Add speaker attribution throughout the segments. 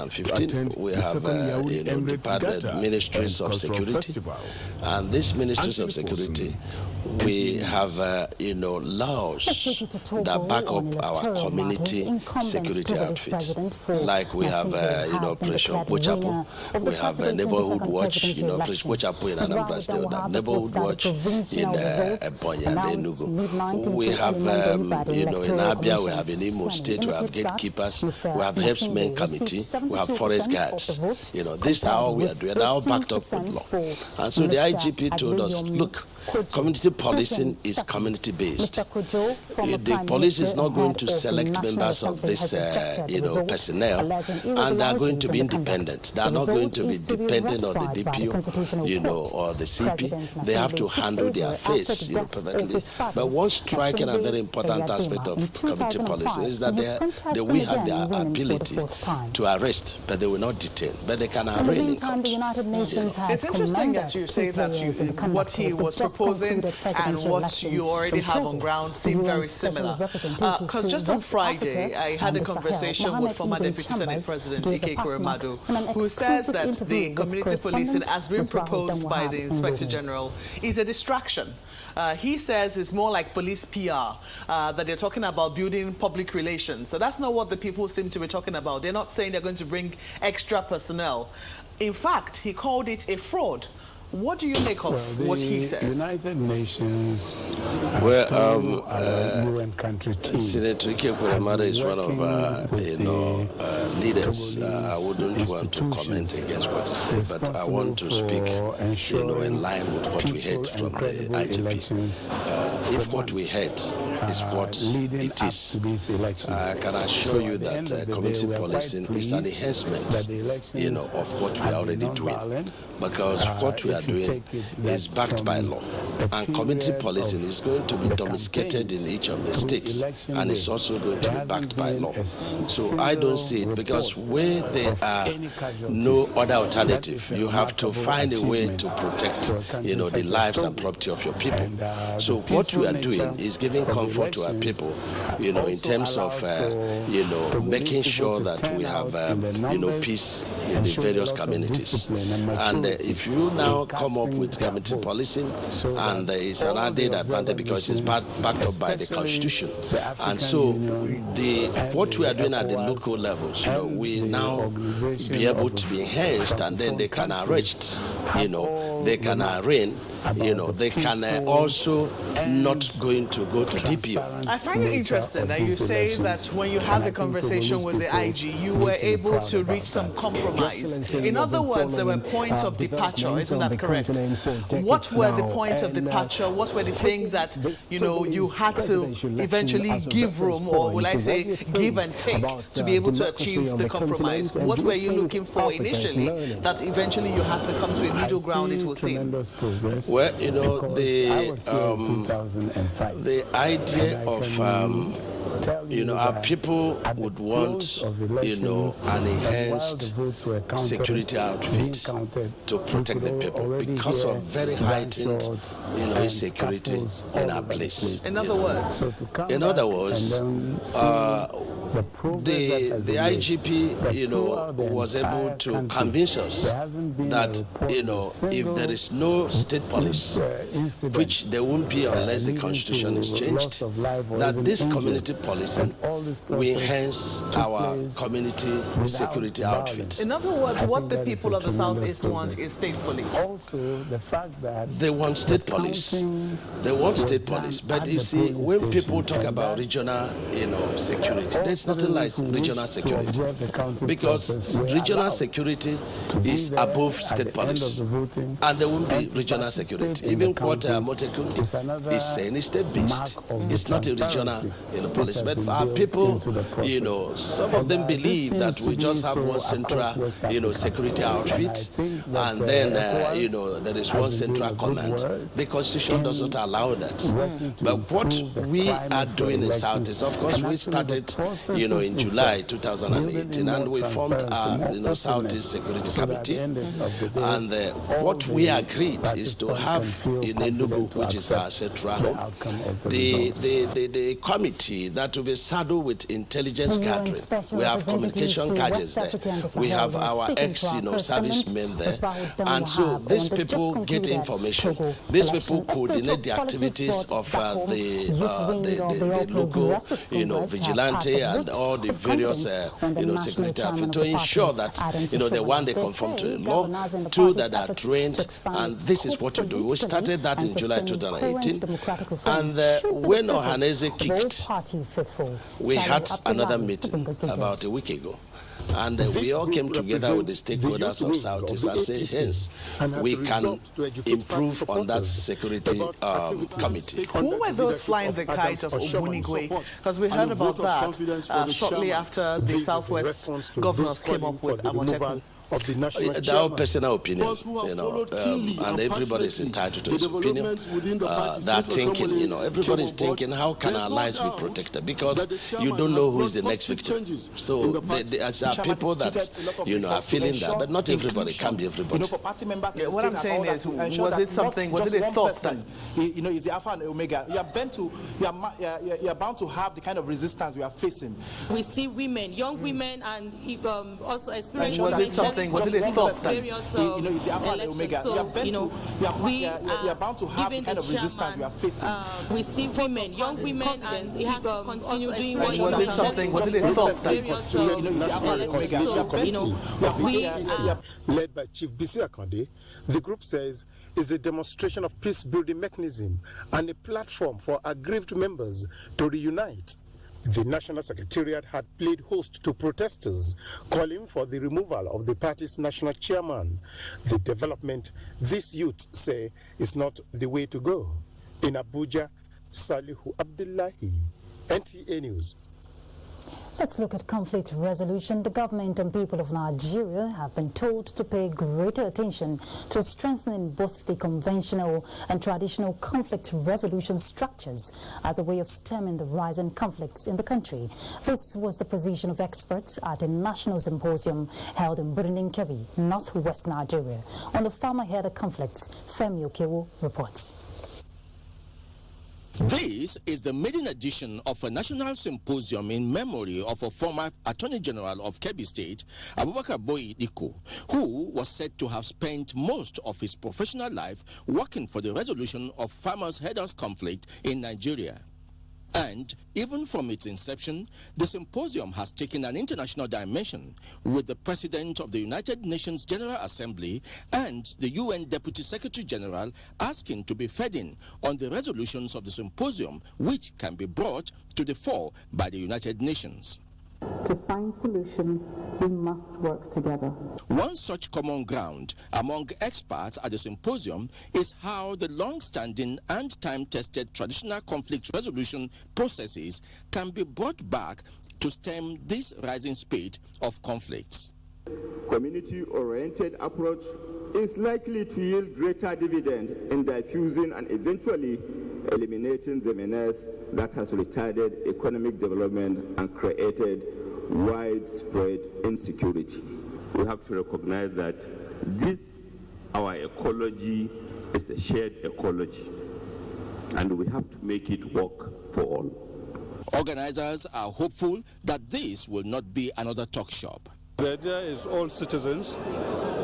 Speaker 1: 2015. We have, ministries of security, and these ministries of security, we have, laws that back up our community security outfits. Like we have, Operation Pochapo, we have Neighborhood Watch, Operation Pochapo in Anambra State, Neighborhood Watch in Ebonyi and Enugu. We have, in Abia, we have in Imo State, we have gatekeepers, we have herdsmen committee, we have forest guards. This is how we are doing. They're all backed up with law. And so the IGP told us, look, community policing is community-based. The police is not going to select members of this, personnel, and they are going to be independent. They are not going to be dependent on the DPO, or the CP. They have to handle their affairs, perfectly. But one striking and very important aspect of community policing is that we have the ability to arrest, but they will not detain. But they can arraign in court.
Speaker 2: It's interesting that you say that what he was proposing and what you already have on ground seem very similar. Because just on Friday, I had a conversation with former Deputy Senate President Ike Ekweremadu, who says that the community policing as been proposed by the Inspector General is a distraction. He says it's more like police PR, that they're talking about building public relations. So that's not what the people seem to be talking about. They're not saying they're going to bring extra personnel. In fact, he called it a fraud. What do you make of what he says?
Speaker 3: United Nations, UN country team.
Speaker 1: Senator Ike Ekweremadu is one of leaders. I wouldn't want to comment against what he said, but I want to speak, in line with what we heard from the IGP. If what we heard is what it is, I can assure you that community policing is an enhancement, of what we are already doing, because what we are doing is backed by law, and community policing is going to be domesticated in each of the states, and it's also going to be backed by law. So I don't see it, because where there are no other alternative, you have to find a way to protect, the lives and property of your people. So what we are doing is giving comfort to our people, in terms of, making sure that we have, peace in the various communities. And if you now come up with community policing, and it's an added advantage because it's backed up by the Constitution. And so what we are doing at the local levels, we now be able to be enhanced, and then they can arrest, they can arraign, they can also not going to go to DPO.
Speaker 2: I find it interesting that you say that when you had the conversation with the IG, you were able to reach some compromise. In other words, there were points of departure, isn't that correct? What were the points of departure? What were the things that, you had to eventually give room, or will I say give and take, to be able to achieve the compromise? What were you looking for initially that eventually you had to come to a middle ground, it would seem?
Speaker 1: Well, the idea of, our people would want, an enhanced security outfit to protect the people because of very heightened, insecurity in our place.
Speaker 2: In other words?
Speaker 1: The IGP, was able to convince us that, if there is no state police, which there won't be unless the Constitution is changed, that this community policing will enhance our community security outfit.
Speaker 2: In other words, what the people of the Southeast want is state police.
Speaker 3: Also, the fact that
Speaker 1: they want state police. They want state police. But you see, when people talk about regional, security, there's nothing like regional security, because regional security is above state police, and there won't be regional security. Even what Motekun is saying is state-based. It's not a regional, police. But our people, some of them believe that we just have one central, security outfit, and then, there is one central command. The Constitution does not allow that. But what we are doing in Southeast, of course, we started, in July 2018, and we formed our, Southeast Security Committee. And what we agreed is to have in Enugu, which is our central home, the committee that will be saddled with intelligence gathering. We have communication gadgets there. We have our servicemen there. And so these people get information. These people coordinate the activities of the local, vigilante and all the various, security outfits to ensure that, the one, they conform to the law, two, that are trained, and this is what you do. We started that in July 2018, and when Ohanaeze kicked, we had another meeting about a week ago. And we all came together with the stakeholders of Southeast and say, hence, we can improve on that security committee.
Speaker 2: Who were those flying the kite of Ogbunigwe? Because we heard about that shortly after the Southwest governors came up with Amotekun.
Speaker 1: Of the national our personal opinion, and everybody is entitled to his opinion. That thinking, everybody is thinking, how can our lives be protected? Because you don't know who is the next victim. So there are people that, are feeling that, but not everybody can be everybody.
Speaker 2: What I'm saying is, was it a thought that,
Speaker 4: is the Alpha and Omega? You are bound to have the kind of resistance we are facing.
Speaker 5: We see women, young women, and also experienced.
Speaker 2: Was it something? Was it a thought that?
Speaker 4: It's the Alpha and Omega. You are bound to have the kind of resistance we are facing.
Speaker 5: We see women, young women, and we have to continue doing what
Speaker 2: was it something? Was it a thought that?
Speaker 6: Led by Chief Bisi Akande, the group says is a demonstration of peace-building mechanism and a platform for aggrieved members to reunite. The National Secretariat had played host to protesters calling for the removal of the party's national chairman. The development, these youth say, is not the way to go. In Abuja, Salihu Abdullahi, NTA News.
Speaker 7: Let's look at conflict resolution. The government and people of Nigeria have been told to pay greater attention to strengthening both the conventional and traditional conflict resolution structures as a way of stemming the rise in conflicts in the country. This was the position of experts at a national symposium held in Birnin Kebbi, northwest Nigeria, on the farmer-headed conflicts. Femi Okewo reports.
Speaker 8: This is the maiden edition of a national symposium in memory of a former Attorney General of Kebbi State, Abubakar Boyi Diko, who was said to have spent most of his professional life working for the resolution of farmers-headers conflict in Nigeria. And even from its inception, the symposium has taken an international dimension, with the President of the United Nations General Assembly and the UN Deputy Secretary General asking to be fed in on the resolutions of the symposium, which can be brought to the fore by the United Nations.
Speaker 9: To find solutions, we must work together.
Speaker 8: One such common ground among experts at the symposium is how the long-standing and time-tested traditional conflict resolution processes can be brought back to stem this rising spate of conflicts.
Speaker 10: Community-oriented approach is likely to yield greater dividend in diffusing and eventually eliminating the menace that has retarded economic development and created widespread insecurity. We have to recognize that our ecology, is a shared ecology, and we have to make it work for all.
Speaker 8: Organizers are hopeful that this will not be another talk shop.
Speaker 11: The idea is all citizens,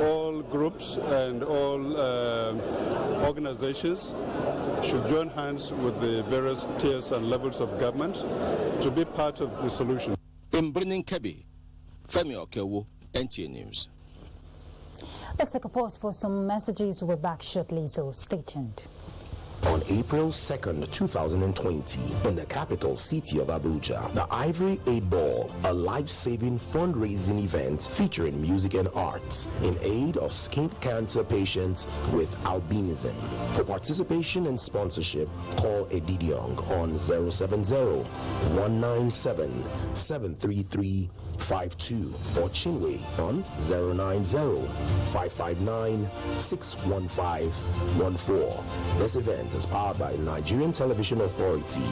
Speaker 11: all groups, and all organizations should join hands with the various tiers and levels of government to be part of the solution.
Speaker 8: In Birnin Kebbi, Femi Okewo, NTA News.
Speaker 7: Let's take a pause for some messages. We're back shortly, so stay tuned.
Speaker 12: On April 2nd, 2020, in the capital city of Abuja, the Ivory 8 Ball, a life-saving fundraising event featuring music and arts in aid of skin cancer patients with albinism. For participation and sponsorship, call Edidiong on 070-197-733 52 or Chinwe on 090-559-61514. This event is powered by Nigerian Television Authority,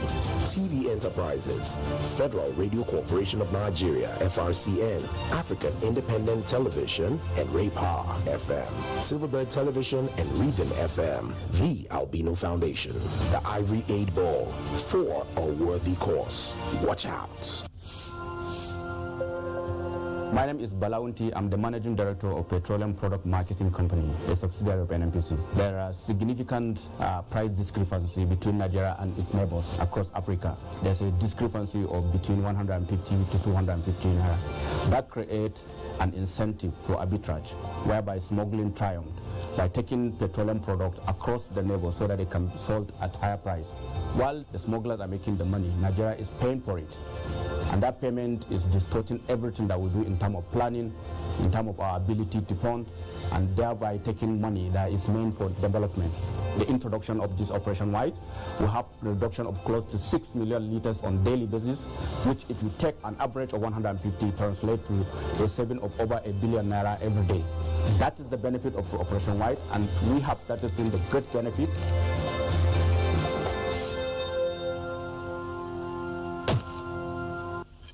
Speaker 12: TV Enterprises, Federal Radio Corporation of Nigeria, FRCN, African Independent Television, and Raypower FM, Silverbird Television, and Rhythm FM, the Albino Foundation, the Ivory 8 Ball, for a worthy cause. Watch out.
Speaker 13: My name is Balaunti. I'm the Managing Director of Petroleum Product Marketing Company, a subsidiary of NNPC. There are significant price discrepancy between Nigeria and its neighbors across Africa. There's a discrepancy of between 150 to 250 naira. That creates an incentive for arbitrage, whereby smuggling triumphed by taking petroleum products across the neighbors so that they can be sold at higher price. While the smugglers are making the money, Nigeria is paying for it. And that payment is distorting everything that we do in terms of planning, in terms of our ability to fund, and thereby taking money that is meant for development. The introduction of this Operation White will have a reduction of close to 6 million liters on daily basis, which if you take an average of 150, translate to a saving of over 1 billion naira every day. That is the benefit of Operation White, and we have started seeing the great benefit.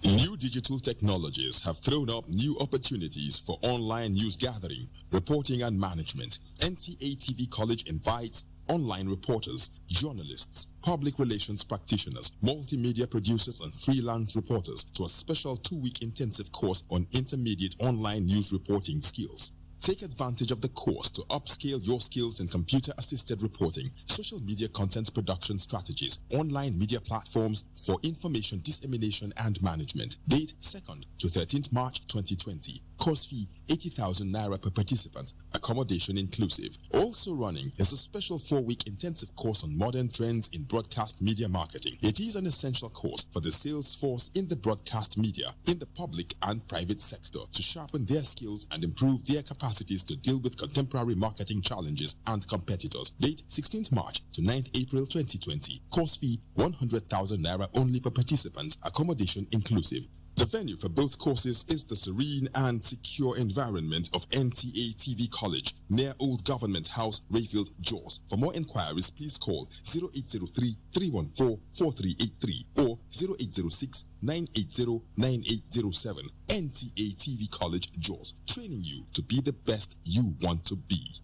Speaker 14: New digital technologies have thrown up new opportunities for online news gathering, reporting and management. NTA TV College invites online reporters, journalists, public relations practitioners, multimedia producers and freelance reporters to a special 2-week intensive course on intermediate online news reporting skills. Take advantage of the course to upscale your skills in computer-assisted reporting, social media content production strategies, online media platforms for information dissemination and management. Date 2nd to 13th March 2020. Course fee 80,000 naira per participant, accommodation inclusive. Also running is a special 4-week intensive course on modern trends in broadcast media marketing. It is an essential course for the sales force in the broadcast media, in the public and private sector, to sharpen their skills and improve their capacities to deal with contemporary marketing challenges and competitors. Date 16th March to 9th April 2020. Course fee 100,000 naira only per participant, accommodation inclusive. The venue for both courses is the serene and secure environment of NTA TV College near Old Government House, Rayfield, Jos. For more inquiries, please call 0803-314-4383 or 0806-980-9807. NTA TV College, Jos, training you to be the best you want to be.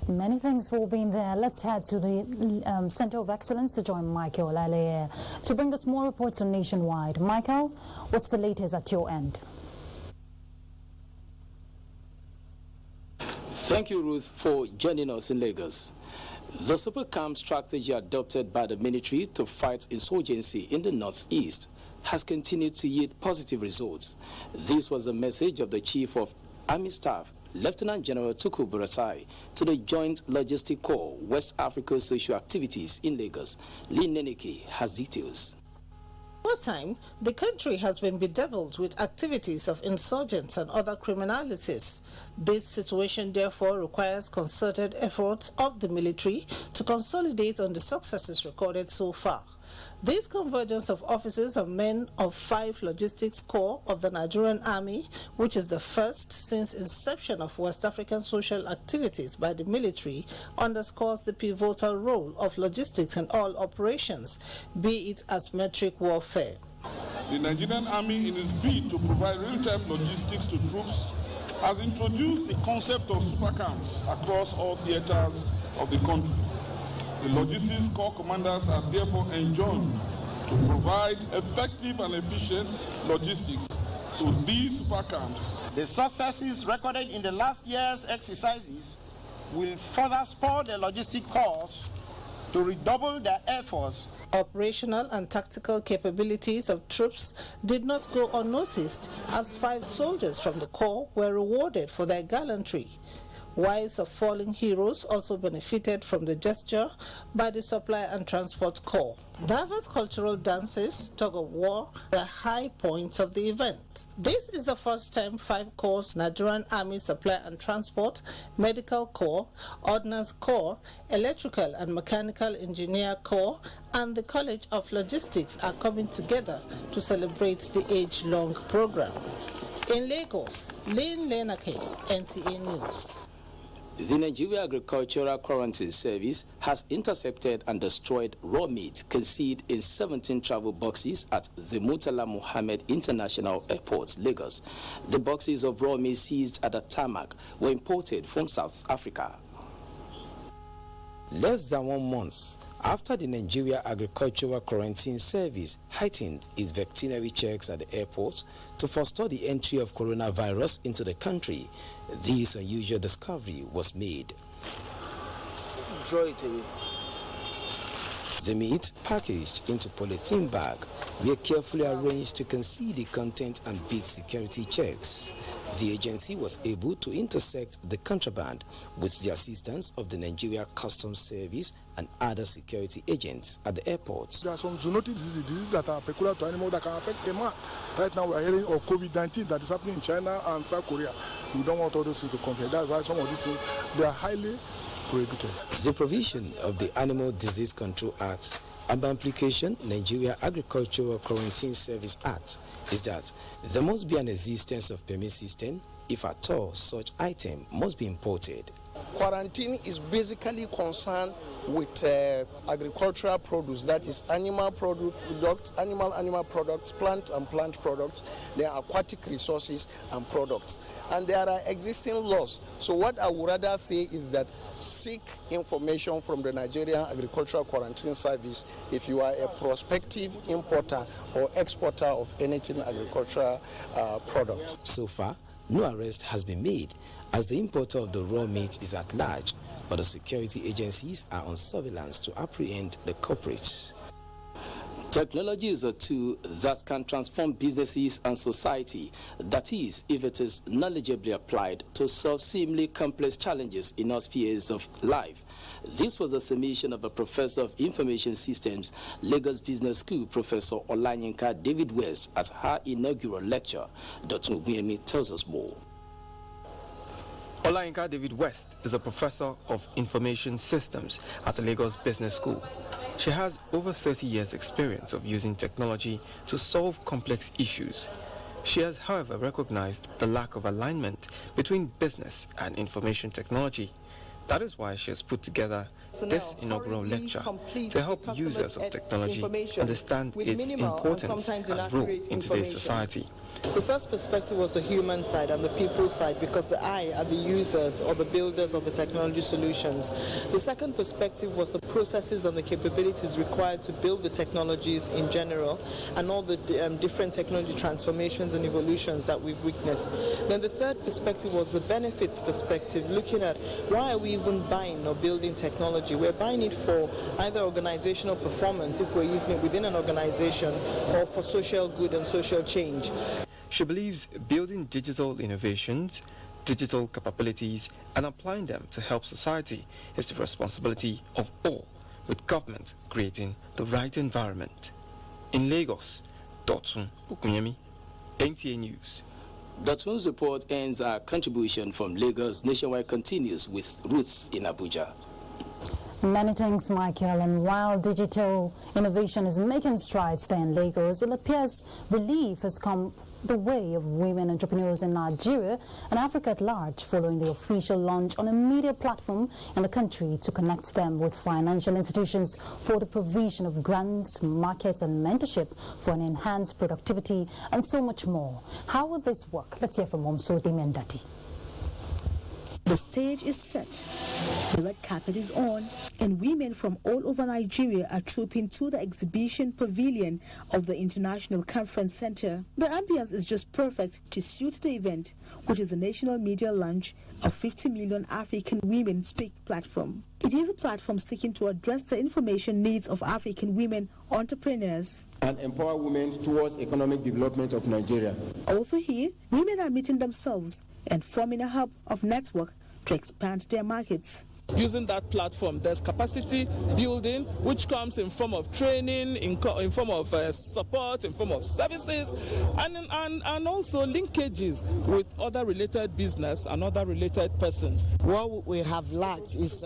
Speaker 7: Many thanks for being there. Let's head to the Center of Excellence to join Michael Alea to bring us more reports on Nationwide. Michael, what's the latest at your end?
Speaker 15: Thank you, Ruth, for joining us in Lagos. The super calm strategy adopted by the military to fight insurgency in the northeast has continued to yield positive results. This was the message of the Chief of Army Staff, Lieutenant General Tukur Buratai, to the Joint Logistic Corps West Africa Social Activities in Lagos. Lee Neneke has details.
Speaker 16: Over time, the country has been bedeviled with activities of insurgents and other criminalities. This situation therefore requires concerted efforts of the military to consolidate on the successes recorded so far. This convergence of officers and men of 5 Logistics Corps of the Nigerian Army, which is the first since inception of West African social activities by the military, underscores the pivotal role of logistics in all operations, be it asymmetric warfare.
Speaker 17: The Nigerian Army, in its bid to provide real-time logistics to troops, has introduced the concept of super camps across all theaters of the country. The Logistics Corps commanders are therefore enjoined to provide effective and efficient logistics to these super camps.
Speaker 18: The successes recorded in the last year's exercises will further spur the Logistics Corps to redouble their efforts.
Speaker 16: Operational and tactical capabilities of troops did not go unnoticed, as 5 soldiers from the Corps were rewarded for their gallantry. Wives of fallen heroes also benefited from the gesture by the Supply and Transport Corps. Diverse cultural dances, tug-of-war, the high points of the event. This is the first time 5 corps, Nigerian Army Supply and Transport, Medical Corps, Ordnance Corps, Electrical and Mechanical Engineer Corps, and the College of Logistics are coming together to celebrate the age-long program. In Lagos, Lane Lenake, NTA News.
Speaker 15: The Nigeria Agricultural Quarantine Service has intercepted and destroyed raw meat concealed in 17 travel boxes at the Murtala Mohammed International Airport, Lagos. The boxes of raw meat seized at the tarmac were imported from South Africa. Less than 1 month after the Nigeria Agricultural Quarantine Service heightened its veterinary checks at the airport to forestall the entry of coronavirus into the country, this unusual discovery was made. The meat, packaged into polythene bag, were carefully arranged to conceal the content and beat security checks. The agency was able to intercept the contraband with the assistance of the Nigeria Customs Service and other security agents at the airports.
Speaker 19: There are some zoonotic diseases that are peculiar to animals that can affect a man. Right now we are hearing of COVID-19 that is happening in China and South Korea. We don't want all those things to come here. That's why some of these things, they are highly prohibited.
Speaker 15: The provision of the Animal Disease Control Act and by implication Nigeria Agricultural Quarantine Service Act is that there must be an existence of permit system if at all such item must be imported.
Speaker 20: Quarantine is basically concerned with agricultural produce, that is animal products, animal products, plant and plant products, there are aquatic resources and products. And there are existing laws. So what I would rather say is that seek information from the Nigerian Agricultural Quarantine Service if you are a prospective importer or exporter of anything agricultural product.
Speaker 15: So far, no arrest has been made as the importer of the raw meat is at large, but the security agencies are on surveillance to apprehend the culprits. Technology is a tool that can transform businesses and society. That is, if it is knowledgeably applied to solve seemingly complex challenges in all spheres of life. This was a summation of a professor of information systems, Lagos Business School, Professor Olanyinka David West, at her inaugural lecture. Dr. Ubuyemi tells us more.
Speaker 21: Olanyinka David West is a professor of information systems at the Lagos Business School. She has over 30 years' experience of using technology to solve complex issues. She has, however, recognized the lack of alignment between business and information technology. That is why she has put together this inaugural lecture to help users of technology understand its importance and role in today's society.
Speaker 22: The first perspective was the human side and the people side, because the I are the users or the builders of the technology solutions. The second perspective was the processes and the capabilities required to build the technologies in general and all the different technology transformations and evolutions that we've witnessed. Then the third perspective was the benefits perspective, looking at why are we even buying or building technology. We're buying it for either organizational performance, if we're using it within an organization, or for social good and social change.
Speaker 21: She believes building digital innovations, digital capabilities, and applying them to help society is the responsibility of all, with government creating the right environment. In Lagos, Dotun Okunyemi, NTA News.
Speaker 15: Dotun's report ends. Our contribution from Lagos Nationwide continues with roots in Abuja.
Speaker 7: Many thanks, Michael. And while digital innovation is making strides there in Lagos, it appears relief has come the way of women entrepreneurs in Nigeria and Africa at large following the official launch on a media platform in the country to connect them with financial institutions for the provision of grants, markets and mentorship for an enhanced productivity and so much more. How will this work? Let's hear from Momsodi Mendati.
Speaker 23: The stage is set, the red carpet is on, and women from all over Nigeria are trooping to the exhibition pavilion of the International Conference Center. The ambience is just perfect to suit the event, which is the national media launch of 50 Million African Women Speak platform. It is a platform seeking to address the information needs of African women entrepreneurs
Speaker 24: and empower women towards economic development of Nigeria.
Speaker 23: Also here, women are meeting themselves and forming a hub of network to expand their markets.
Speaker 1: Using that platform, there's capacity building, which comes in form of training, in form of support, in form of services, and also linkages with other related business and other related persons.
Speaker 3: What we have lacked is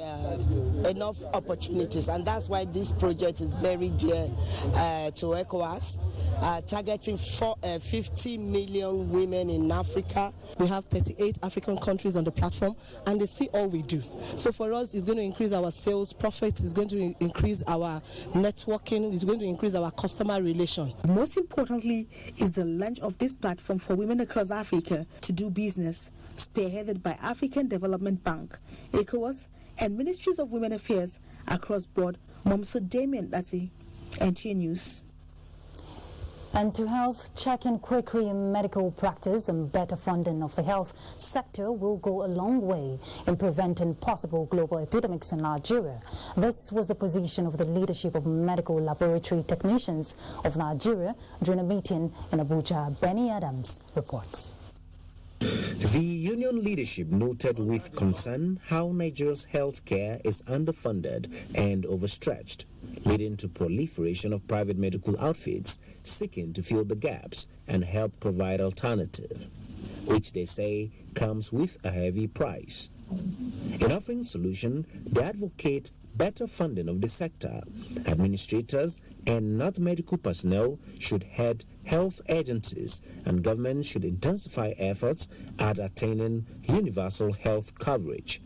Speaker 3: enough opportunities, and that's why this project is very dear to ECOWAS, targeting 50 million women in Africa.
Speaker 4: We have 38 African countries on the platform, and they see all we do. So for us, it's going to increase our sales profits, it's going to increase our networking, it's going to increase our customer relation.
Speaker 23: Most importantly is the launch of this platform for women across Africa to do business, spearheaded by African Development Bank, ECOWAS, and Ministries of Women Affairs across board. Momso Damien Dati, NTA News.
Speaker 7: And to health, checking quackery in medical practice and better funding of the health sector will go a long way in preventing possible global epidemics in Nigeria. This was the position of the leadership of medical laboratory technicians of Nigeria during a meeting in Abuja. Benny Adams reports.
Speaker 5: The union leadership noted with concern how Nigeria's healthcare is underfunded and overstretched, leading to proliferation of private medical outfits seeking to fill the gaps and help provide alternative, which they say comes with a heavy price. In offering solution, they advocate better funding of the sector. Administrators and not medical personnel should head health agencies, and government should intensify efforts at attaining universal health coverage.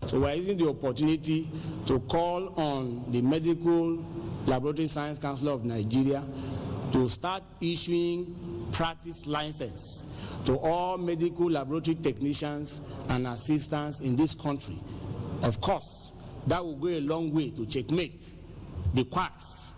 Speaker 25: So we're using the opportunity to call on the Medical Laboratory Science Council of Nigeria to start issuing practice license to all medical laboratory technicians and assistants in this country. Of course, that will go a long way to checkmate the quacks.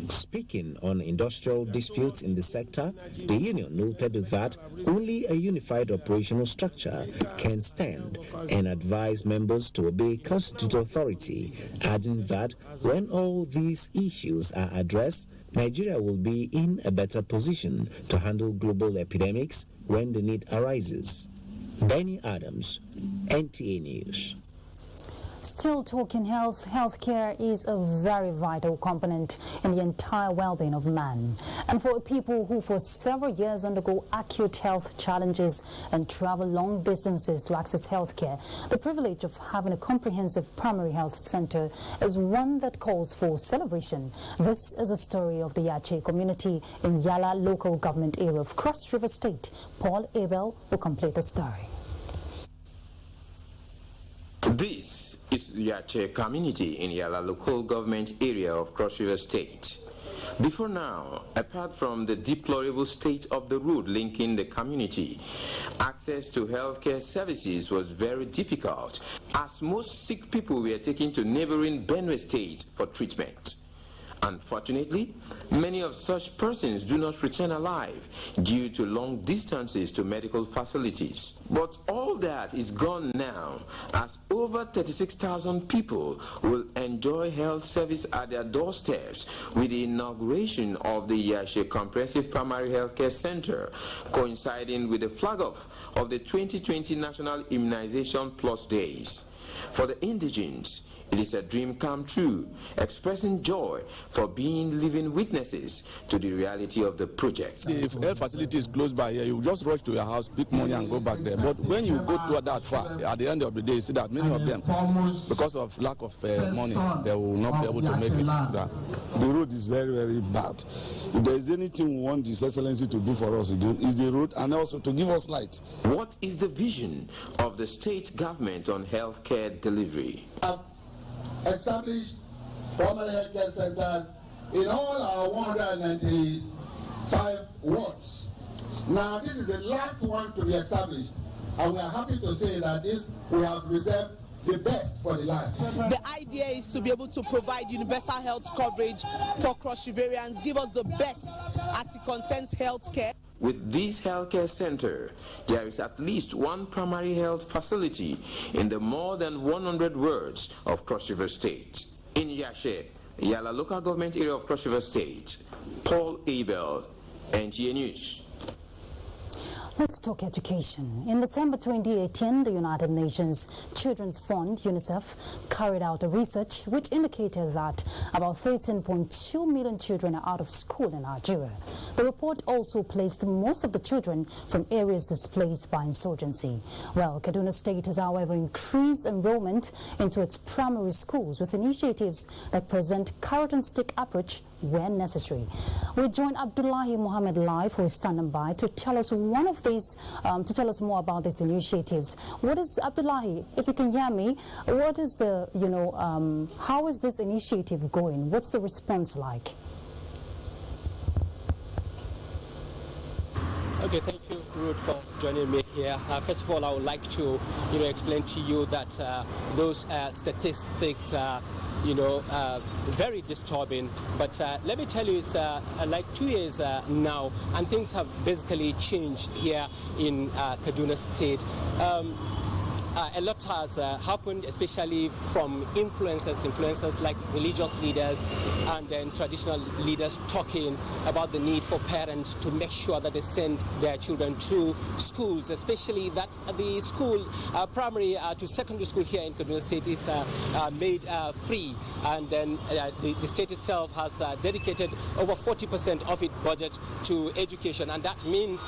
Speaker 5: Speaking on industrial disputes in the sector, the union noted that only a unified operational structure can stand and advise members to obey constitutional authority, adding that when all these issues are addressed, Nigeria will be in a better position to handle global epidemics when the need arises. Benny Adams, NTA News.
Speaker 7: Still talking health, healthcare is a very vital component in the entire well-being of man. And for people who for several years undergo acute health challenges and travel long distances to access healthcare, the privilege of having a comprehensive primary health center is one that calls for celebration. This is a story of the Yache community in Yala local government area of Cross River State. Paul Abel will complete the story.
Speaker 26: This is the Yache community in Yala local government area of Cross River State. Before now, apart from the deplorable state of the road linking the community, access to healthcare services was very difficult, as most sick people were taken to neighboring Benue State for treatment. Unfortunately, many of such persons do not return alive due to long distances to medical facilities. But all that is gone now, as over 36,000 people will enjoy health service at their doorsteps with the inauguration of the Yache Comprehensive Primary Healthcare Center, coinciding with the flag-off of the 2020 National Immunization Plus Days. For the indigents, it is a dream come true, expressing joy for being living witnesses to the reality of the project.
Speaker 27: If health facility is close by here, you just rush to your house, pick money and go back there. But when you go to that far, at the end of the day, you see that many of them, because of lack of money, they will not be able to make it.
Speaker 17: The road is very, very bad. If there is anything we want His Excellency to do for us again, is the road and also to give us light.
Speaker 26: What is the vision of the state government on healthcare delivery?
Speaker 28: Established primary healthcare centers in all our 195 wards. Now, this is the last one to be established, and we are happy to say that we have reserved the best for the last.
Speaker 29: The idea is to be able to provide universal health coverage for Cross Riverians, give us the best as it concerns healthcare.
Speaker 26: With this healthcare center, there is at least one primary health facility in the more than 100 wards of Cross River State. In Yache, Yala local government area of Cross River State, Paul Abel, NTA News.
Speaker 7: Let's talk education. In December 2018, the United Nations Children's Fund, UNICEF, carried out a research which indicated that about 13.2 million children are out of school in Nigeria. The report also placed most of the children from areas displaced by insurgency. Well, Kaduna State has, however, increased enrollment into its primary schools with initiatives that present carrot and stick approach when necessary. We join Abdullahi Mohammed live, who is standing by to tell us one of these, to tell us more about these initiatives. What is, Abdullahi, if you can hear me, what is the, how is this initiative going? What's the response like?
Speaker 2: Okay, thank you, Ruth, for joining me here. First of all, I would like to, explain to you that those statistics are, very disturbing. But let me tell you, it's like 2 years now, and things have basically changed here in Kaduna State. A lot has happened, especially from influencers like religious leaders and then traditional leaders talking about the need for parents to make sure that they send their children to schools, especially that the school, primary to secondary school here in Kaduna State is made free. And then the state itself has dedicated over 40% of its budget to education. And that means,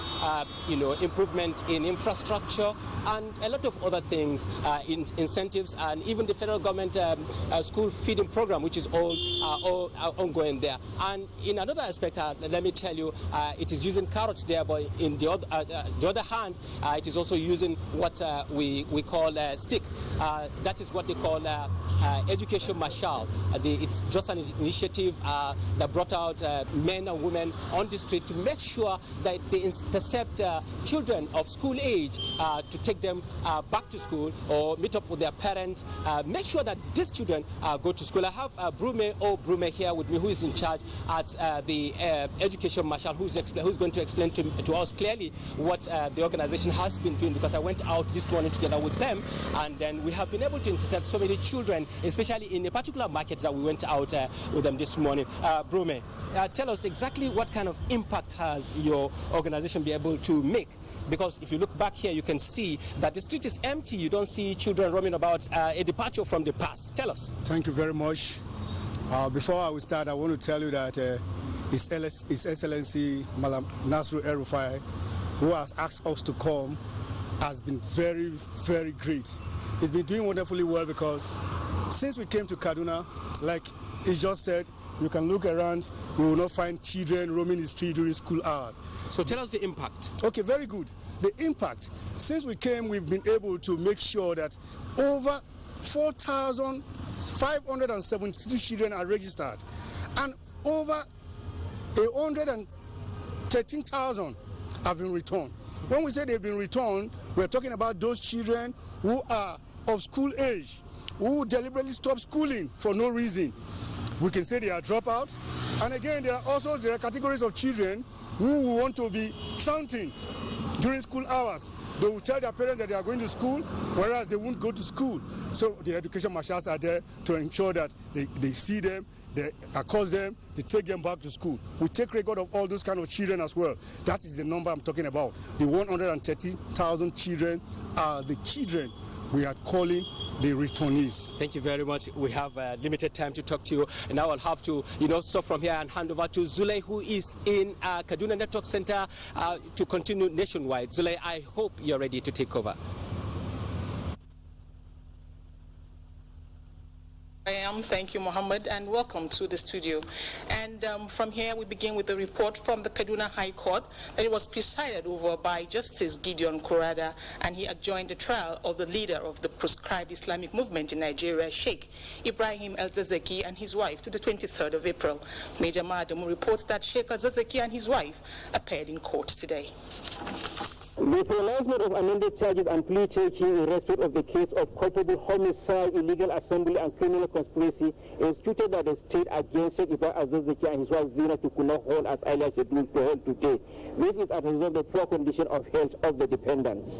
Speaker 2: improvement in infrastructure and a lot of other things, incentives, and even the federal government school feeding program, which is all ongoing there. And in another aspect, let me tell you, it is using carrots there, but in the other hand, it is also using what we call stick. That is what they call education marshal. It's just an initiative that brought out men and women on the street to make sure that they intercept children of school age to take them back to school or meet up with their parents, make sure that these children go to school. I have Brume here with me, who is in charge at the education marshal, who's going to explain to us clearly what the organization has been doing, because I went out this morning together with them, and then we have been able to intercept so many children, especially in a particular market that we went out with them this morning. Brume, tell us exactly what kind of impact has your organization been able to make? Because if you look back here, you can see that the street is empty. You don't see children roaming about, a departure from the past. Tell us.
Speaker 6: Thank you very much. Before I will start, I want to tell you that His Excellency Malam Nasru El-Rufai, who has asked us to come, has been very, very great. He's been doing wonderfully well, because since we came to Kaduna, like he just said, you can look around, we will not find children roaming the street during school hours.
Speaker 2: So tell us the impact.
Speaker 6: Okay, very good. The impact, since we came, we've been able to make sure that over 4,572 children are registered, and over 113,000 have been returned. When we say they've been returned, we're talking about those children who are of school age, who deliberately stop schooling for no reason. We can say they are dropouts. And again, there are categories of children who want to be chanting during school hours. They will tell their parents that they are going to school, whereas they won't go to school. So the education marshals are there to ensure that they see them, they accost them, they take them back to school. We take record of all those kind of children as well. That is the number I'm talking about. The 130,000 children are the children we are calling the returnees.
Speaker 2: Thank you very much. We have limited time to talk to you, and now I'll have to, stop from here and hand over to Zulay, who is in Kaduna Network Center to continue nationwide. Zulay, I hope you're ready to take over.
Speaker 8: I am. Thank you, Mohammed, and welcome to the studio. And from here, we begin with a report from the Kaduna High Court that it was presided over by Justice Gideon Kurada, and he adjourned the trial of the leader of the proscribed Islamic movement in Nigeria, Sheikh Ibrahim El-Zakzaky, and his wife to the 23rd of April. Major Madamu reports that Sheikh El-Zakzaky and his wife appeared in court today.
Speaker 9: The pronouncement of amended charges and plea taking in respect of the case of culpable homicide, illegal assembly, and criminal conspiracy instituted by the state against Sheikh Ibrahim El-Zakzaky and his wife Zina Tukuna hold as earlier scheduled to hold today. This is as a result of the poor condition of health of the defendants.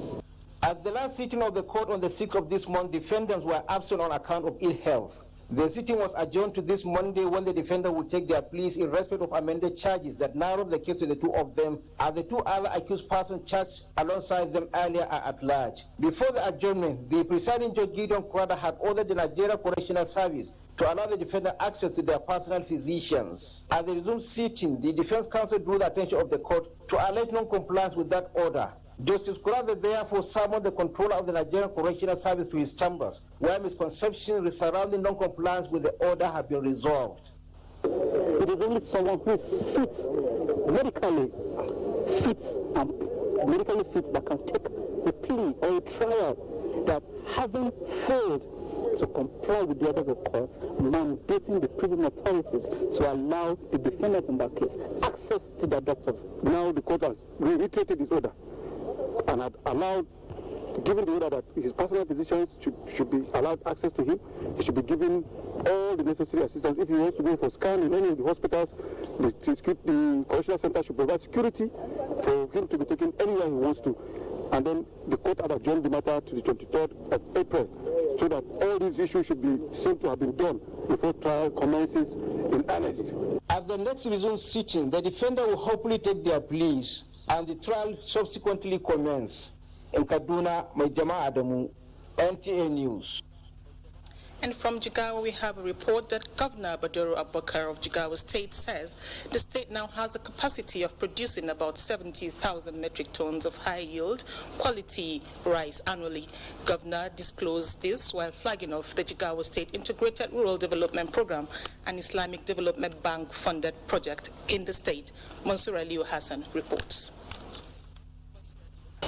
Speaker 9: At the last sitting of the court on the 6th of this month, defendants were absent on account of ill health.
Speaker 10: The sitting was adjourned to this Monday when the defendant would take their pleas in respect of amended charges that narrowed the case to the two of them, and the two other accused persons charged alongside them earlier are at large. Before the adjournment, the presiding judge Gideon Kurada had ordered the Nigeria Correctional Service to allow the defendant access to their personal physicians. At the resumed sitting, the defense counsel drew the attention of the court to alleged non-compliance with that order. Justice Kurada therefore summoned the controller of the Nigerian Correctional Service to his chambers, where misconceptions surrounding non-compliance with the order have been resolved.
Speaker 9: It is only someone who is medically fit that can take a plea or a trial that having failed to comply with the orders of court, mandating the prison authorities to allow the defendant in that case access to their doctors. Now the court has reiterated this order and had allowed, given the order that his personal physicians should be allowed access to him. He should be given all the necessary assistance. If he wants to go for scan in any of the hospitals, the correctional center should provide security for him to be taken anywhere he wants to. And then the court had adjourned the matter to the 23rd of April, so that all these issues should be seen to have been done before trial commences in earnest.
Speaker 10: At the next resumed sitting, the defendant will hopefully take their pleas, and the trial subsequently commence. In Kaduna, Maijama Adamu, NTA News.
Speaker 8: And from Jigawa, we have a report that Governor Baduru Abubakar of Jigawa State says the state now has the capacity of producing about 70,000 metric tons of high-yield quality rice annually. Governor disclosed this while flagging off the Jigawa State Integrated Rural Development Program, an Islamic Development Bank-funded project in the state. Mansour Aliyu Hassan reports.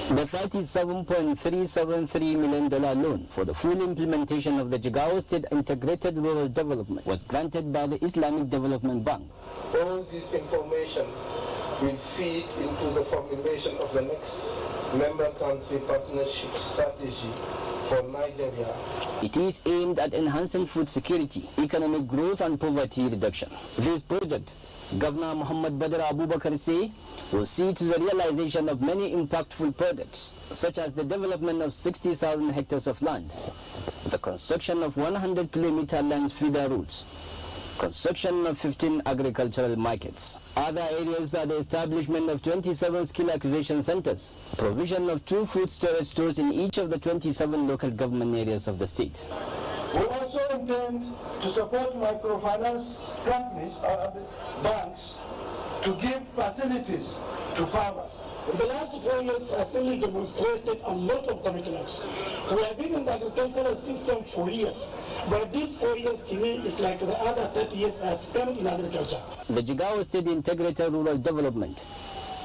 Speaker 11: The $37.373 million loan for the full implementation of the Jigawa State Integrated Rural Development was granted by the Islamic Development Bank.
Speaker 12: All this information will feed into the formulation of the next member country partnership strategy for Nigeria.
Speaker 11: It is aimed at enhancing food security, economic growth and poverty reduction. This project, Governor Muhammad Badr Abubakar say, will see to the realization of many impactful projects, such as the development of 60,000 hectares of land, the construction of 100-kilometer length feeder routes, construction of 15 agricultural markets. Other areas are the establishment of 27 skill acquisition centers, provision of 2 food storage stores in each of the 27 local government areas of the state.
Speaker 12: We also intend to support microfinance companies or banks to give facilities to farmers. In the last 4 years, Assembly demonstrated a lot of commitments. We have been in the agricultural system for years, but these 4 years to me is like the other 30 years I spent in agriculture.
Speaker 11: The Jigawa State Integrated Rural Development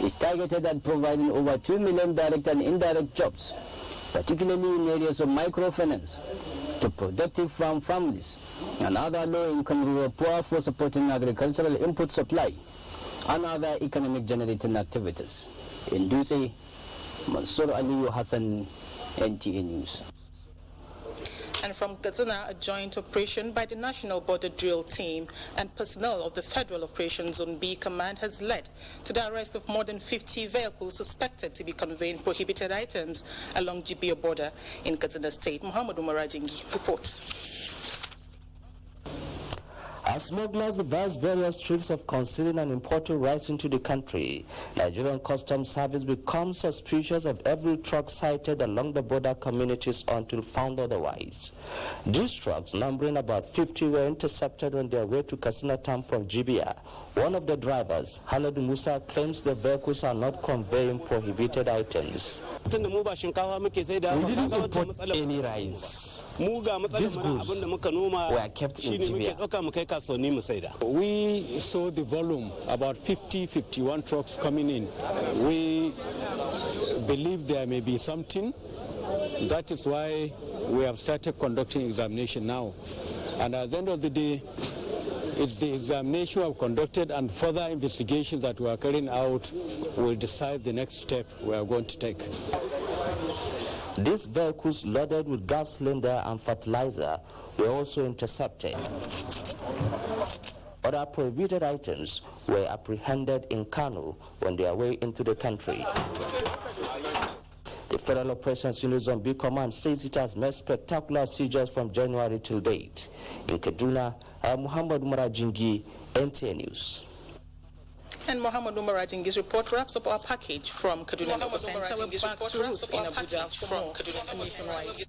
Speaker 11: is targeted at providing over 2 million direct and indirect jobs, particularly in areas of microfinance, to productive farm families and other low-income rural poor for supporting agricultural input supply and other economic generating activities. In Dutse, Mansour Aliyu Hassan, NTA News.
Speaker 8: And from Katsina, a joint operation by the National Border Drill Team and personnel of the Federal Operations Zone B Command has led to the arrest of more than 50 vehicles suspected to be conveying prohibited items along Jibia border in Katsina State. Muhammad Umarajingi reports.
Speaker 13: As smugglers devise various tricks of concealing and importing rice into the country, Nigerian Customs Service becomes suspicious of every truck sighted along the border communities until found otherwise. These trucks, numbering about 50, were intercepted on their way to Katsina town from Jibia. One of the drivers, Haladu Musa, claims the vehicles are not conveying prohibited items.
Speaker 14: We didn't import any rice. These goods were kept in Jibia.
Speaker 16: We saw the volume, about 51 trucks coming in. We believe there may be something. That is why we have started conducting examination now. And at the end of the day, it's the examination we have conducted and further investigations that we are carrying out will decide the next step we are going to take.
Speaker 13: These vehicles loaded with gas cylinder and fertilizer were also intercepted. Other prohibited items were apprehended in Kano on their way into the country. The Federal Operations Unit Zone Command says it has made spectacular seizures from January till date. In Kaduna, Muhammad Marajingi, NTA News.
Speaker 8: And Muhammad Umarajingi's report wraps up our package from Kaduna Local Center. We're back to Ruth in Abuja from Kaduna.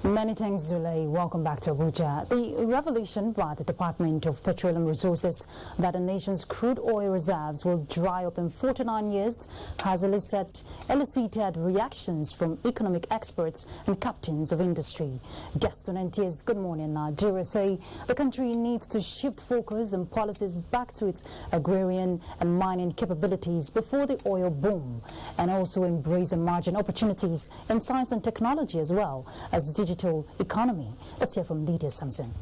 Speaker 7: Many thanks, Zulay. Welcome back to Abuja. The revelation by the Department of Petroleum Resources that the nation's crude oil reserves will dry up in 49 years has elicited reactions from economic experts and captains of industry. Guests on NTA's Good Morning Nigeria say the country needs to shift focus and policies back to its agrarian and mining capabilities before the oil boom, and also embrace emerging opportunities in science and technology as well as digital economy. Let's hear from Lydia Samson.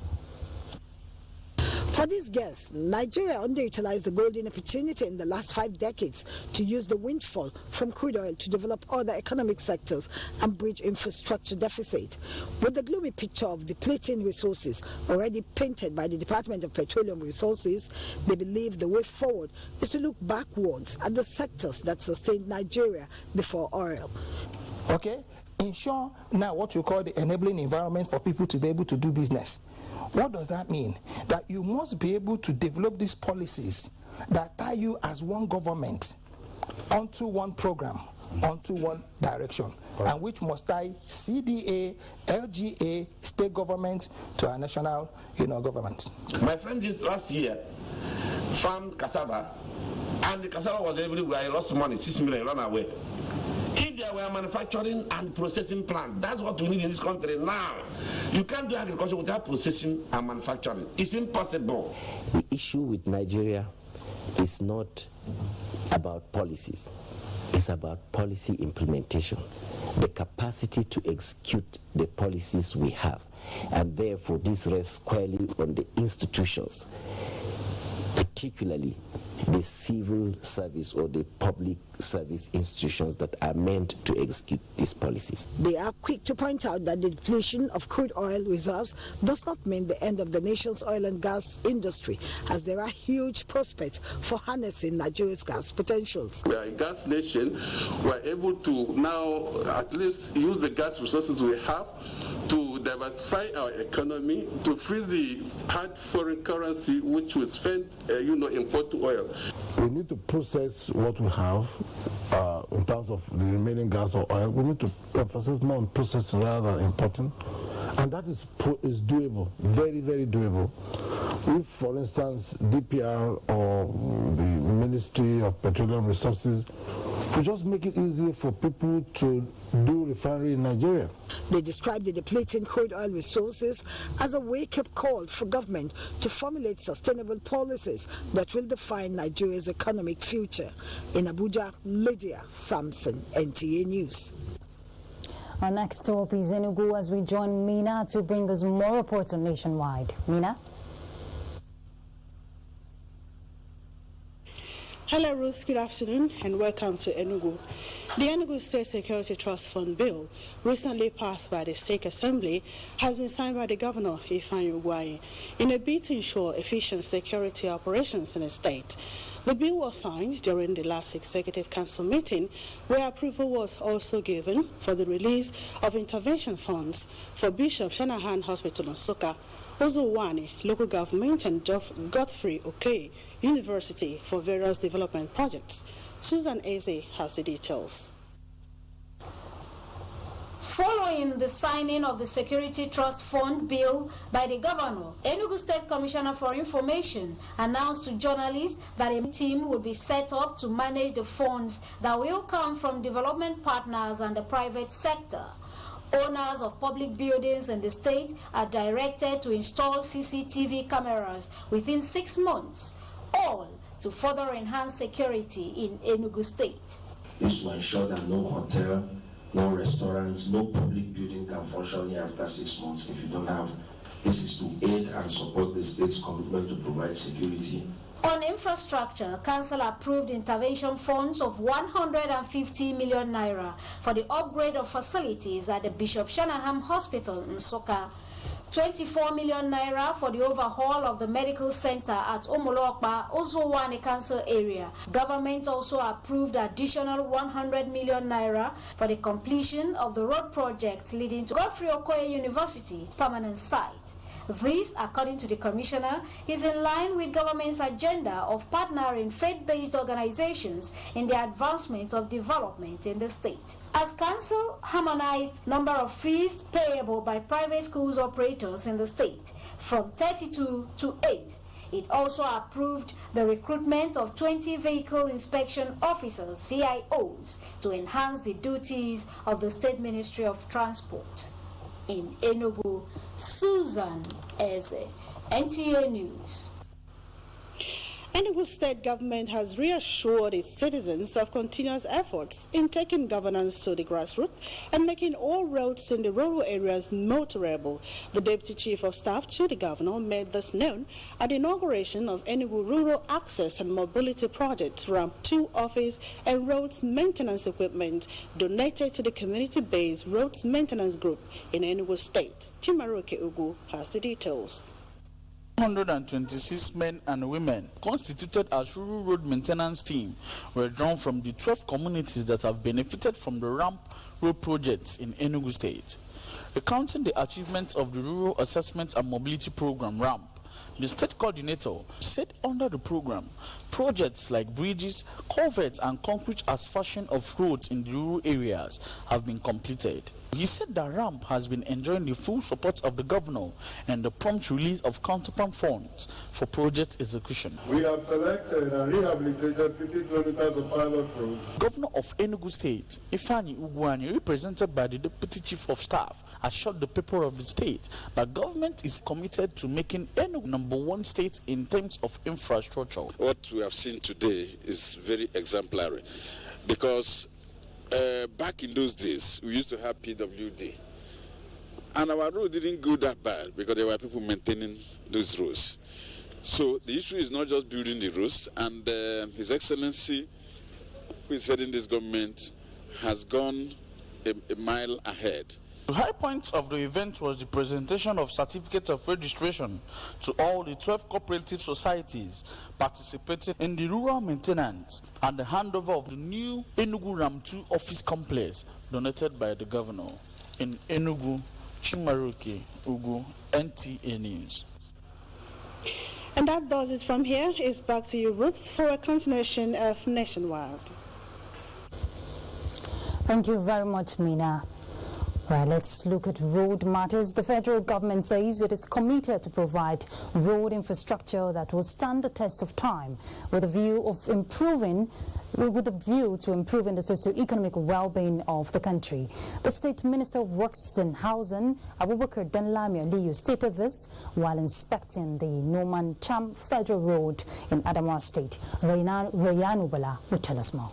Speaker 1: For these guests, Nigeria underutilized the golden opportunity in the last 5 decades to use the windfall from crude oil to develop other economic sectors and bridge infrastructure deficit. With the gloomy picture of depleting resources already painted by the Department of Petroleum Resources, they believe the way forward is to look backwards at the sectors that sustained Nigeria before oil.
Speaker 3: Okay? Ensure now what you call the enabling environment for people to be able to do business. What does that mean? That you must be able to develop these policies that tie you as one government onto one program, onto one direction, and which must tie CDA, LGA, state governments to our national, government.
Speaker 15: My friend this last year farmed cassava, and the cassava was everywhere. He lost money, 6 million, run away. If there were manufacturing and processing plant, that's what we need in this country now. You can't do agriculture without processing and manufacturing. It's impossible.
Speaker 5: The issue with Nigeria is not about policies. It's about policy implementation, the capacity to execute the policies we have. And therefore, this rests squarely on the institutions, particularly the civil service or the public service institutions that are meant to execute these policies.
Speaker 1: They are quick to point out that the depletion of crude oil reserves does not mean the end of the nation's oil and gas industry, as there are huge prospects for harnessing Nigeria's gas potentials.
Speaker 17: We are a gas nation. We are able to now at least use the gas resources we have to diversify our economy, to freeze the hard foreign currency which we spend, import to oil.
Speaker 18: We need to process what we have in terms of the remaining gas or oil. We need to emphasize more on processing rather than importing, and that is doable, very, very doable. If, for instance, DPR or the Ministry of Petroleum Resources to just make it easier for people to do refinery in Nigeria.
Speaker 1: They describe the depleting crude oil resources as a wake-up call for government to formulate sustainable policies that will define Nigeria's economic future. In Abuja, Lydia Samson, NTA News.
Speaker 7: Our next stop is Enugu as we join Mina to bring us more reports on Nationwide. Mina?
Speaker 19: Hello Ruth, good afternoon and welcome to Enugu. The Enugu State Security Trust Fund Bill, recently passed by the State Assembly, has been signed by the Governor, Ifeanyi Ugwuanyi, in a bid to ensure efficient security operations in the state. The bill was signed during the last Executive Council meeting, where approval was also given for the release of intervention funds for Bishop Shanahan Hospital in Nsukka, Ozuwani Local Government, and Godfrey Okey University for various development projects. Susan Eze has the details.
Speaker 20: Following the signing of the Security Trust Fund Bill by the Governor, Enugu State Commissioner for Information announced to journalists that a team will be set up to manage the funds that will come from development partners and the private sector. Owners of public buildings in the state are directed to install CCTV cameras within 6 months, all to further enhance security in Enugu State.
Speaker 21: This will ensure that no hotel, no restaurants, no public building can function here after 6 months if you don't have. This is to aid and support the state's commitment to provide security.
Speaker 20: On infrastructure, Council approved intervention funds of 150 million naira for the upgrade of facilities at the Bishop Shanahan Hospital in Nsukka. 24 million naira for the overhaul of the medical center at Omolokpa, Ozowane Council area. Government also approved additional 100 million naira for the completion of the road project leading to Godfrey Okoye University permanent site. This, according to the commissioner, is in line with government's agenda of partnering faith-based organizations in the advancement of development in the state. As council harmonized number of fees payable by private schools operators in the state from 32 to 8, it also approved the recruitment of 20 vehicle inspection officers, VIOs, to enhance the duties of the State Ministry of Transport. In Enugu, Susan Eze, NTA News.
Speaker 19: Enugu State government has reassured its citizens of continuous efforts in taking governance to the grassroots and making all roads in the rural areas motorable. The Deputy Chief of Staff to the Governor made this known at the inauguration of Enugu Rural Access and Mobility Project Ramp 2 Office and Roads Maintenance Equipment donated to the community-based Roads Maintenance Group in Enugu State. Chimaroke Ugu has the details.
Speaker 4: 126 men and women constituted as rural road maintenance team were drawn from the 12 communities that have benefited from the ramp road projects in Enugu State. Recounting the achievements of the Rural Assessment and Mobility Program RAMP, the state coordinator said under the program, projects like bridges, culverts, and concrete asphalting of roads in the rural areas have been completed. He said that RAMP has been enjoying the full support of the governor and the prompt release of counterpart funds for project execution.
Speaker 22: We have selected and rehabilitated 50 kilometers of pilot roads.
Speaker 4: Governor of Enugu State, Ifeanyi Ugwuanyi, represented by the Deputy Chief of Staff, assured the people of the state that government is committed to making Enugu #1 state in terms of infrastructure.
Speaker 23: What we have seen today is very exemplary because back in those days, we used to have PWD. And our road didn't go that bad because there were people maintaining those roads. So the issue is not just building the roads, and His Excellency, who is heading this government, has gone a mile ahead.
Speaker 4: The high point of the event was the presentation of certificates of registration to all the 12 cooperative societies participating in the rural maintenance and the handover of the new Enugu Ramp 2 office complex donated by the governor. In Enugu, Chimaroke Ugu, NTA News.
Speaker 19: And that does it from here. It's back to you, Ruth, for a continuation of Nationwide.
Speaker 7: Thank you very much, Mina. Right, let's look at road matters. The federal government says it is committed to provide road infrastructure that will stand the test of time with a view to improving the socio-economic well-being of the country. The State Minister of Works and Housing, Abubakar Danlami Aliyu, stated this while inspecting the Norman Cham Federal Road in Adamawa State. Rayanu Bala will tell us more.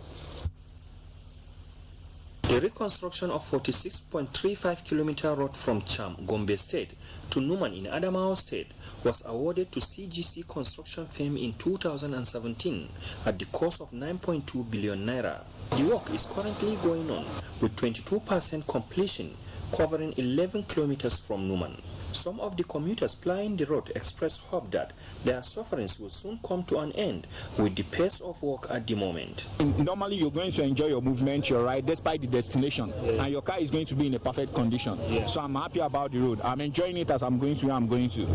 Speaker 24: The reconstruction of 46.35-kilometer road from Cham, Gombe State to Numan in Adamawa State was awarded to CGC construction firm in 2017 at the cost of 9.2 billion naira. The work is currently going on with 22% completion, covering 11 kilometers from Numan. Some of the commuters plying the road expressed hope that their sufferings will soon come to an end with the pace of work at the moment.
Speaker 25: Normally you're going to enjoy your movement, your ride, despite the destination, and your car is going to be in a perfect condition. So I'm happy about the road. I'm enjoying it as I'm going to where I'm going to.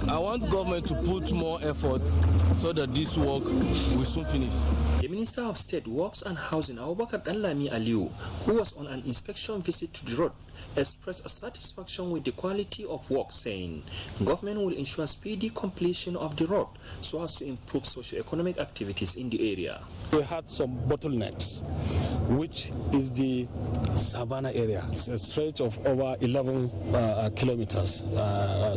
Speaker 26: I want government to put more effort so that this work will soon finish.
Speaker 24: The Minister of State, Works and Housing, Abubakar Danlami Aliyu, who was on an inspection visit to the road, expressed a satisfaction with the quality of work, saying government will ensure speedy completion of the road so as to improve socio-economic activities in the area.
Speaker 25: We had some bottlenecks, which is the Savannah area. It's a stretch of over 11 kilometers,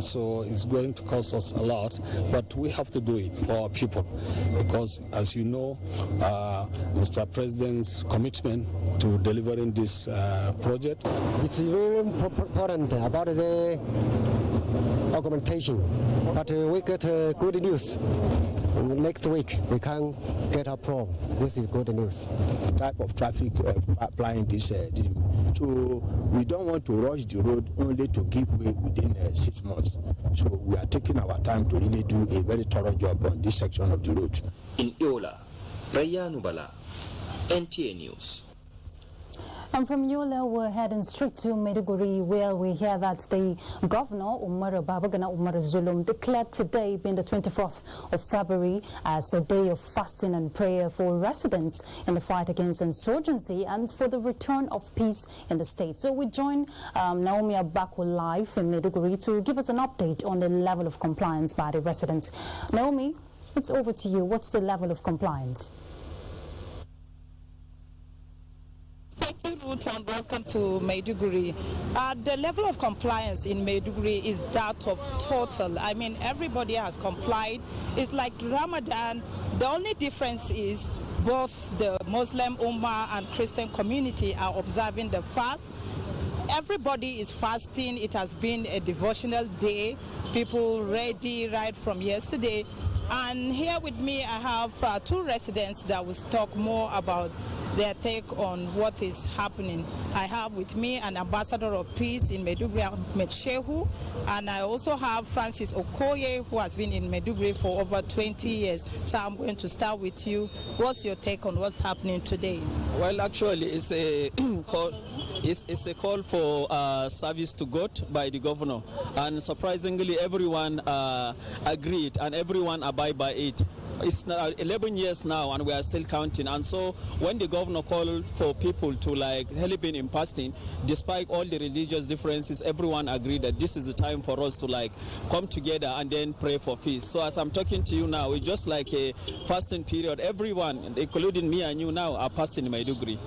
Speaker 25: so it's going to cost us a lot, but we have to do it for our people because, as you know, Mr. President's commitment to delivering this project.
Speaker 27: It's very important about the augmentation, but we get good news. Next week we can get a problem. This is good news.
Speaker 25: The type of traffic applying this
Speaker 2: So we don't want to rush the road only to give way within 6 months. So we are taking our time to really do a very thorough job on this section of the road.
Speaker 24: In Yola, Rayanu Bala, NTA News.
Speaker 7: And from Yola, we're heading straight to Maiduguri, where we hear that the governor, Umar Babagana Umar Zulum, declared today, being the 24th of February, as a day of fasting and prayer for residents in the fight against insurgency and for the return of peace in the state. So we join Naomi Abako live in Maiduguri to give us an update on the level of compliance by the residents. Naomi, it's over to you. What's the level of compliance?
Speaker 6: Thank you, Ruth, and welcome to Maiduguri. The level of compliance in Maiduguri is that of total. I mean, everybody has complied. It's like Ramadan. The only difference is both the Muslim Ummah and Christian community are observing the fast. Everybody is fasting. It has been a devotional day. People ready right from yesterday. And here with me, I have two residents that will talk more about their take on what is happening. I have with me an ambassador of peace in Maiduguri, Ahmed Shehu, and I also have Francis Okoye, who has been in Maiduguri for over 20 years. So I'm going to start with you. What's your take on what's happening today?
Speaker 9: Well, actually, it's a call. It's a call for service to God by the governor, and surprisingly, everyone agreed and everyone abide by it. It's now 11 years now, and we are still counting. And so, when the governor called for people to help in fasting, despite all the religious differences, everyone agreed that this is the time for us to come together and then pray for peace. So, as I'm talking to you now, it's just like a fasting period. Everyone, including me and you now, are fasting in Maiduguri.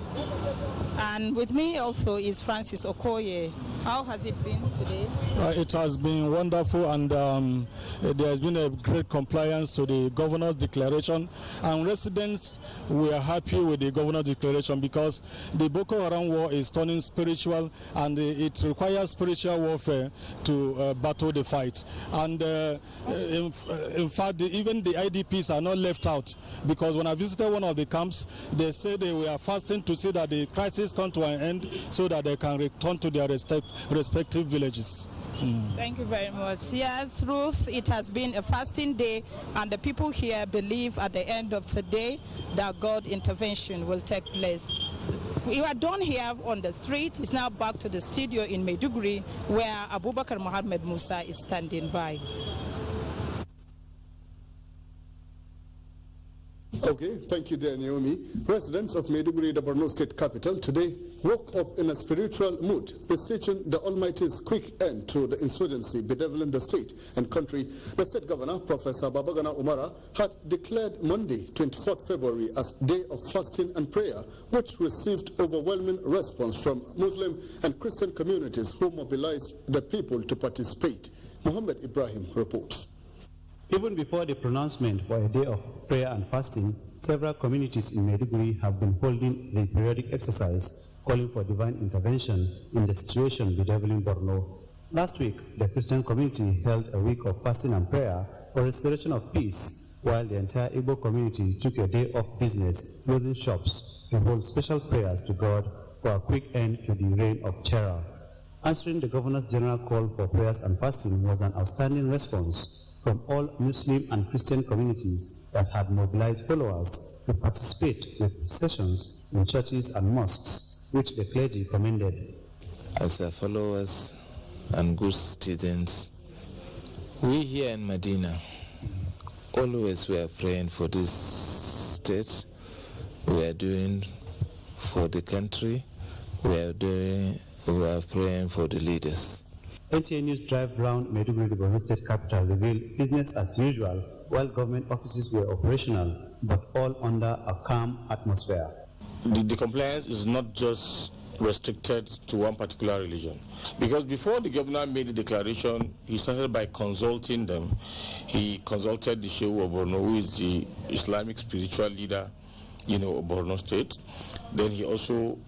Speaker 6: And with me also is Francis Okoye. How has it been today?
Speaker 10: It has been wonderful, and there has been a great compliance to the governor's declaration. And residents, we are happy with the governor's declaration because the Boko Haram war is turning spiritual, and it requires spiritual warfare to battle the fight. And in fact, even the IDPs are not left out, because when I visited one of the camps, they said they were fasting to see that the crisis come to an end so that they can return to their respective villages.
Speaker 6: Thank you very much. Yes, Ruth, it has been a fasting day, and the people here believe at the end of the day that God intervention will take place. So we are done here on the street. It's now back to the studio in Maiduguri, where Abubakar Mohammed Musa is standing by.
Speaker 11: Okay, thank you there, Naomi. Residents of Maiduguri, the Borno state capital, today woke up in a spiritual mood, beseeching the Almighty's quick end to the insurgency bedeviling the state and country. The state governor, Professor Babagana Umara, had declared Monday, 24th February, as Day of Fasting and Prayer, which received overwhelming response from Muslim and Christian communities who mobilized the people to participate. Muhammad Ibrahim reports.
Speaker 12: Even before the pronouncement for a day of prayer and fasting, several communities in Maiduguri have been holding the periodic exercise calling for divine intervention in the situation bedeviling Borno. Last week, the Christian community held a week of fasting and prayer for restoration of peace, while the entire Igbo community took a day off business, closing shops, to hold special prayers to God for a quick end to the reign of terror. Answering the governor's general call for prayers and fasting was an outstanding response from all Muslim and Christian communities that had mobilized followers to participate with sessions in churches and mosques, which the clergy commended.
Speaker 14: As our followers and good students, we here in Medina always we are praying for this state, we are doing for the country, we are praying for the leaders.
Speaker 12: NTA News drive round Maiduguri, the Borno state capital, revealed business as usual while government offices were operational, but all under a calm atmosphere.
Speaker 28: The compliance is not just restricted to one particular religion. Because before the governor made the declaration, he started by consulting them. He consulted the Shehu of Borno, who is the Islamic spiritual leader, of Borno state. Then he also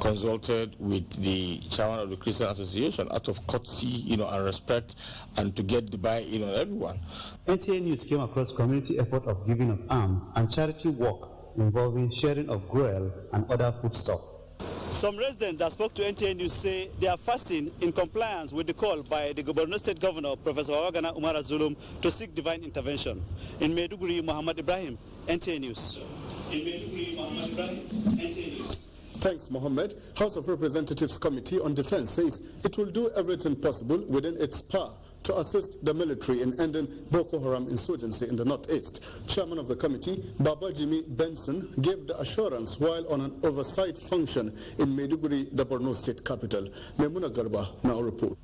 Speaker 28: consulted with the chairman of the Christian Association out of courtesy, and respect, and to get the buy-in on everyone.
Speaker 12: NTA News came across community effort of giving of alms and charity work involving sharing of gruel and other foodstuff.
Speaker 3: Some residents that spoke to NTA News say they are fasting in compliance with the call by the Borno State Governor, Professor Babagana Umara Zulum, to seek divine intervention. In Maiduguri, Muhammad Ibrahim, NTA News. In Maiduguri, Muhammad Ibrahim, NTA News.
Speaker 11: Thanks, Mohammed. House of Representatives Committee on Defense says it will do everything possible within its power to assist the military in ending Boko Haram insurgency in the northeast. Chairman of the committee, Baba Jimmy Benson, gave the assurance while on an oversight function in Maiduguri, the Borno State capital. Memuna Garba now report.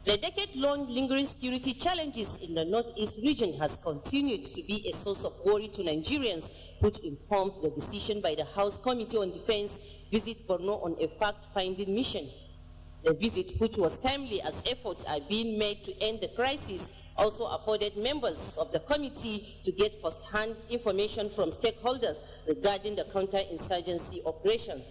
Speaker 5: The decade-long lingering security challenges in the northeast region has continued to be a source of worry to Nigerians, which informed the decision by the House Committee on Defense visit Borno on a fact-finding mission. The visit, which was timely as efforts are being made to end the crisis, also afforded members of the committee to get first-hand information from stakeholders regarding the counter-insurgency operation.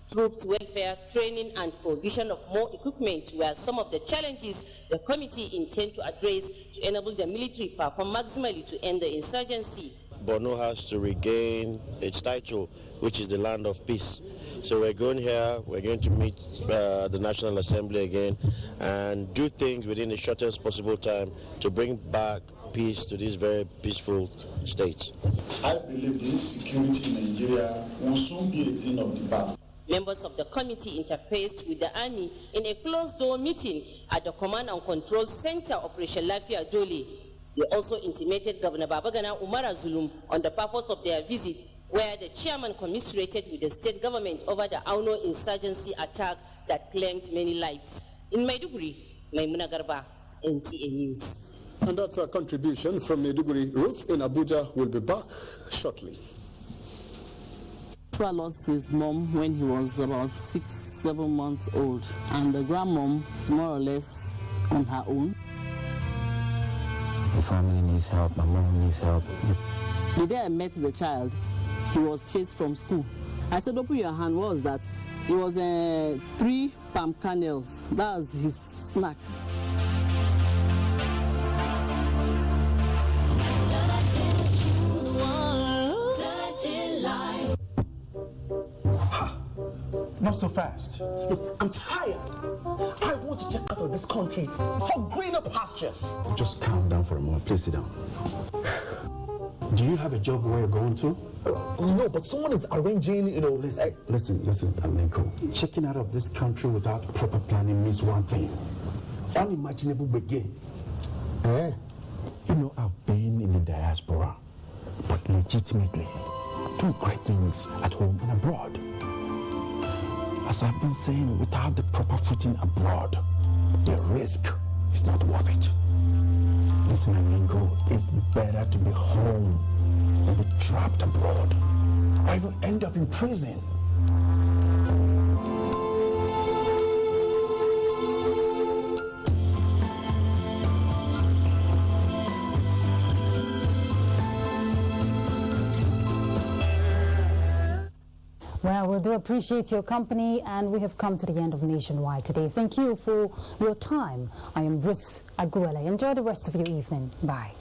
Speaker 5: Troops welfare, training and provision of more equipment were some of the challenges the committee intend to address to enable the military perform maximally to end the insurgency.
Speaker 8: Borno has to regain its title, which is the land of peace. So we're going here, we're going to meet the National Assembly again and do things within the shortest possible time to bring back peace to these very peaceful states.
Speaker 13: I believe the insecurity in Nigeria will soon be a thing of the past.
Speaker 5: Members of the committee interfaced with the army in a closed-door meeting at the Command and Control Center, Operation Lafia Dole. They also intimated Governor Babagana Umara Zulum on the purpose of their visit, where the chairman commiserated with the state government over the Auno insurgency attack that claimed many lives. In Maiduguri, Maimuna Garba, NTA News.
Speaker 11: And that's a contribution from Maiduguri. Ruth in Abuja will be back shortly.
Speaker 15: He lost his mom when he was about 6-7 months old, and the grandmom is more or less on her own.
Speaker 16: The family needs help, my mom needs help.
Speaker 15: The day I met the child, he was chased from school. I said, open your hand. What was that? It was 3 palm kernels. That was his snack.
Speaker 17: Not so fast. Look, I'm tired. I want to check out of this country for greener pastures.
Speaker 18: Just calm down for a moment. Please sit down. Do you have a job where you're going to?
Speaker 17: No, but someone is arranging,
Speaker 18: Listen, Alenko. Checking out of this country without proper planning means one thing. Unimaginable begin. You know, I've been in the diaspora, but legitimately doing great things at home and abroad. As I've been saying, without the proper footing abroad, the risk is not worth it. Listen, Alenko, it's better to be home than be trapped abroad, or even end up in prison.
Speaker 7: Well, we do appreciate your company, and we have come to the end of Nationwide today. Thank you for your time. I am Ruth Aguele. Enjoy the rest of your evening. Bye.